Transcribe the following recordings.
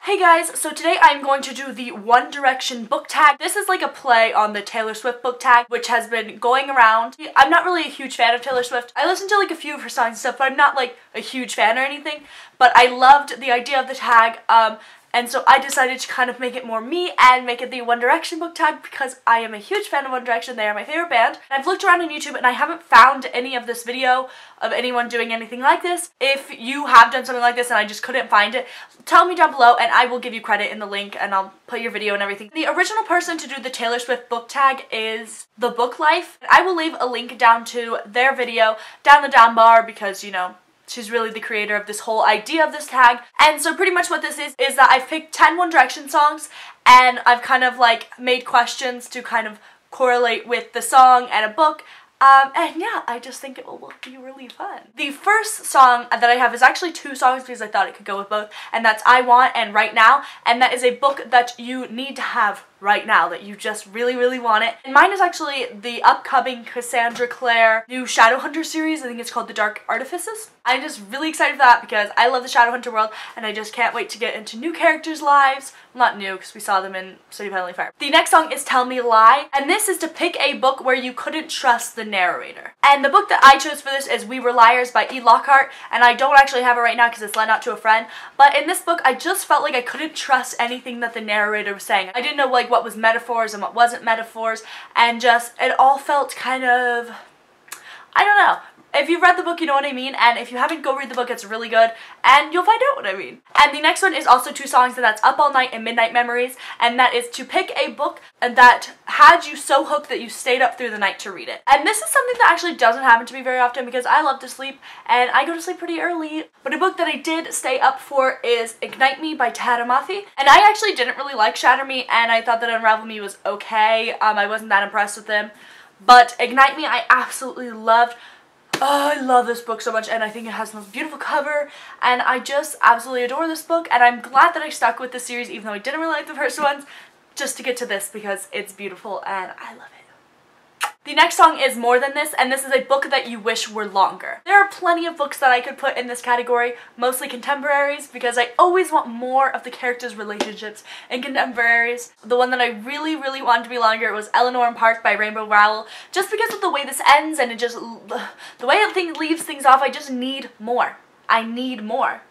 Hey guys, so today I'm going to do the One Direction book tag. This is like a play on the Taylor Swift book tag, which has been going around. I'm not really a huge fan of Taylor Swift. I listen to like a few of her songs and stuff, but I'm not like a huge fan or anything. But I loved the idea of the tag, and so I decided to kind of make it more me and make it the One Direction book tag because I am a huge fan of One Direction. They are my favorite band. And I've looked around on YouTube and I haven't found any of this video of anyone doing anything like this. If you have done something like this and I just couldn't find it, tell me down below and I will give you credit in the link and I'll put your video and everything. The original person to do the Taylor Swift book tag is TheBookLife. I will leave a link down to their video down the down bar because, you know, she's really the creator of this whole idea of this tag. And so pretty much what this is that I've picked 10 One Direction songs and I've kind of like made questions to kind of correlate with the song and a book. And yeah, I just think it will be really fun. The first song that I have is actually two songs because I thought it could go with both, and that's I Want and Right Now, and that is a book that you need to have right now, that you just really, really want it. And mine is actually the upcoming Cassandra Clare new Shadowhunter series. I think it's called The Dark Artifices. I'm just really excited for that because I love the Shadowhunter world and I just can't wait to get into new characters' lives. Well, not new because we saw them in City of Heavenly Fire. The next song is Tell Me Lie, and this is to pick a book where you couldn't trust the narrator. And the book that I chose for this is We Were Liars by Lockhart, and I don't actually have it right now because it's lent out to a friend. But in this book, I just felt like I couldn't trust anything that the narrator was saying. I didn't know like what was metaphors and what wasn't metaphors, and just it all felt kind of, I don't know. If you've read the book, you know what I mean, and if you haven't, go read the book. It's really good, and you'll find out what I mean. And the next one is also two songs, and that's Up All Night and Midnight Memories, and that is to pick a book that had you so hooked that you stayed up through the night to read it. And this is something that actually doesn't happen to me very often because I love to sleep, and I go to sleep pretty early. But a book that I did stay up for is Ignite Me by Mafi, and I actually didn't really like Shatter Me, and I thought that Unravel Me was okay. I wasn't that impressed with them, but Ignite Me I absolutely loved. Oh, I love this book so much, and I think it has the most beautiful cover, and I just absolutely adore this book, and I'm glad that I stuck with this series even though I didn't really like the first ones, just to get to this because it's beautiful and I love it. The next song is More Than This, and this is a book that you wish were longer. There are plenty of books that I could put in this category, mostly contemporaries, because I always want more of the characters' relationships in contemporaries. The one that I really, really wanted to be longer was Eleanor and Park by Rainbow Rowell, just because of the way this ends and it just, the way it leaves things off, I just need more. I need more.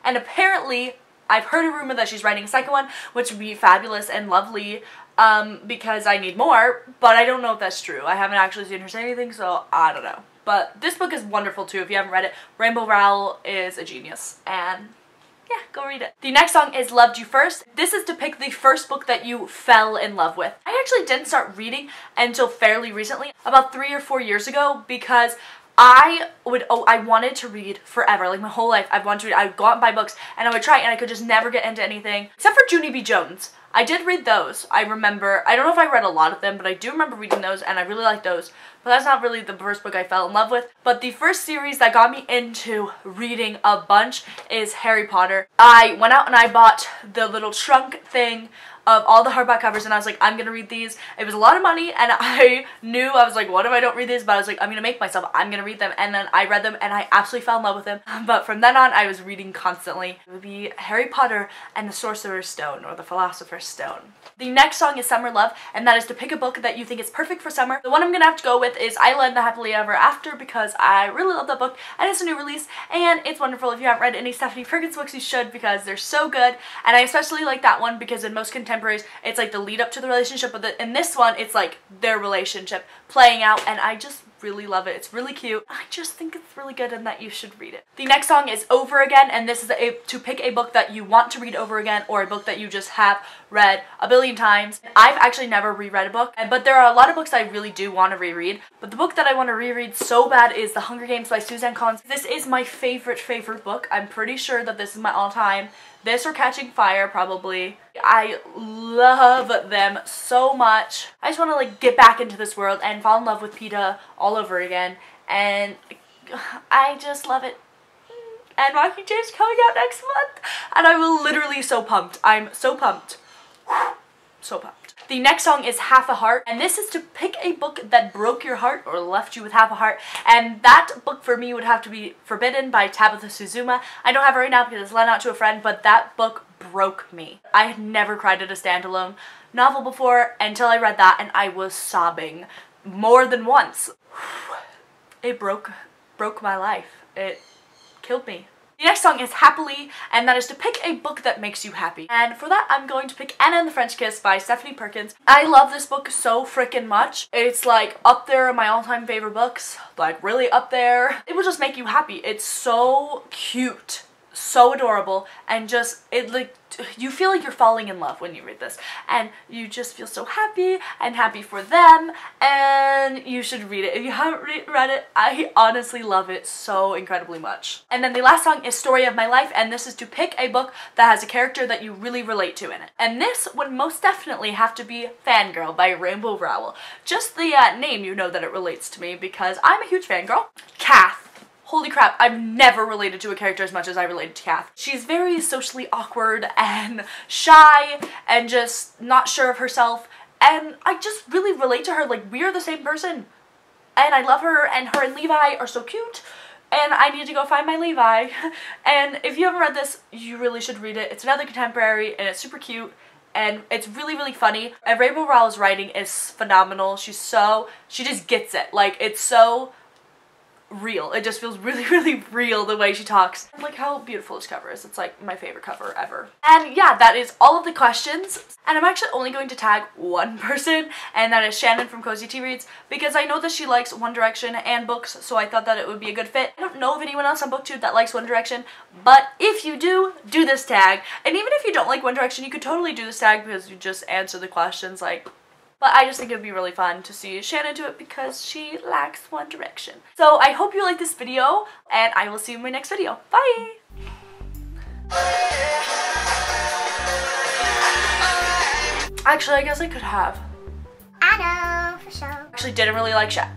And apparently, I've heard a rumor that she's writing a second one, which would be fabulous and lovely, because I need more, but I don't know if that's true. I haven't actually seen her say anything, so I don't know. But this book is wonderful too if you haven't read it. Rainbow Rowell is a genius, and yeah, go read it. The next song is Loved You First. This is to pick the first book that you fell in love with. I actually didn't start reading until fairly recently, about 3 or 4 years ago, because I wanted to read forever, like my whole life. I wanted to read. I would go out and buy books, and I would try, and I could just never get into anything, except for Junie B. Jones. I did read those. I remember, I don't know if I read a lot of them, but I do remember reading those, and I really liked those. But that's not really the first book I fell in love with. But the first series that got me into reading a bunch is Harry Potter. I went out and I bought the little trunk thing of all the hardback covers, and I was like, I'm gonna read these. It was a lot of money, and I knew, I was like, what if I don't read these? But I was like, I'm gonna make myself, I'm gonna read them. And then I read them, and I absolutely fell in love with them. But from then on, I was reading constantly. It would be Harry Potter and the Sorcerer's Stone, or the Philosopher's Stone. The next song is Summer Love, and that is to pick a book that you think is perfect for summer. The one I'm gonna have to go with is Isla and the Happily Ever After, because I really love that book, and it's a new release, and it's wonderful. If you haven't read any Stephanie Perkins books, you should, because they're so good. And I especially like that one because in most contemporaries, it's like the lead up to the relationship, but in this one, it's like their relationship playing out, and I just really love it. It's really cute. I just think it's really good and that you should read it. The next song is Over Again, and this is to pick a book that you want to read over again, or a book that you just have read a billion times. I've actually never reread a book, but there are a lot of books I really do want to reread. But the book that I want to reread so bad is The Hunger Games by Suzanne. This is my favorite book. I'm pretty sure that this is my all-time. This or Catching Fire, probably. I love them so much. I just want to like get back into this world and fall in love with PETA all over again, and I just love it. And Mockingjay is coming out next month, and I'm literally so pumped. I'm so pumped. So pumped. The next song is Half a Heart, and this is to pick a book that broke your heart or left you with half a heart, and that book for me would have to be Forbidden by Tabitha Suzuma. I don't have it right now because it's lent out to a friend, but that book broke me. I had never cried at a standalone novel before until I read that, and I was sobbing more than once. It broke my life. It killed me. The next song is Happily, and that is to pick a book that makes you happy. And for that, I'm going to pick Anna and the French Kiss by Stephanie Perkins. I love this book so freaking much. It's like up there in my all-time favorite books, like really up there. It will just make you happy. It's so cute, so adorable, and just, it like, you feel like you're falling in love when you read this, and you just feel so happy and happy for them, and you should read it. If you haven't read it, I honestly love it so incredibly much. And then the last song is Story of My Life, and this is to pick a book that has a character that you really relate to in it. And this would most definitely have to be Fangirl by Rainbow Rowell. Just the name, you know that it relates to me because I'm a huge fangirl. Kath. Holy crap, I've never related to a character as much as I related to Kath. She's very socially awkward and shy and just not sure of herself, and I just really relate to her. Like, we are the same person, and I love her, and her and Levi are so cute, and I need to go find my Levi. And if you haven't read this, you really should read it. It's another contemporary, and it's super cute, and it's really, really funny. And Rainbow Rowell's writing is phenomenal. She just gets it. Like, it's so real. It just feels really, really real the way she talks. And like how beautiful this cover is. It's like my favorite cover ever. And yeah, that is all of the questions. And I'm actually only going to tag one person, and that is Shannon from CozyTeaReads, because I know that she likes One Direction and books, so I thought that it would be a good fit. I don't know of anyone else on BookTube that likes One Direction, but if you do this tag. And even if you don't like One Direction, you could totally do this tag because you just answer the questions like. But I just think it would be really fun to see Shannon do it because she likes One Direction. So I hope you like this video, and I will see you in my next video. Bye! Actually, I guess I could have. I know, for sure. Actually, didn't really like Shat.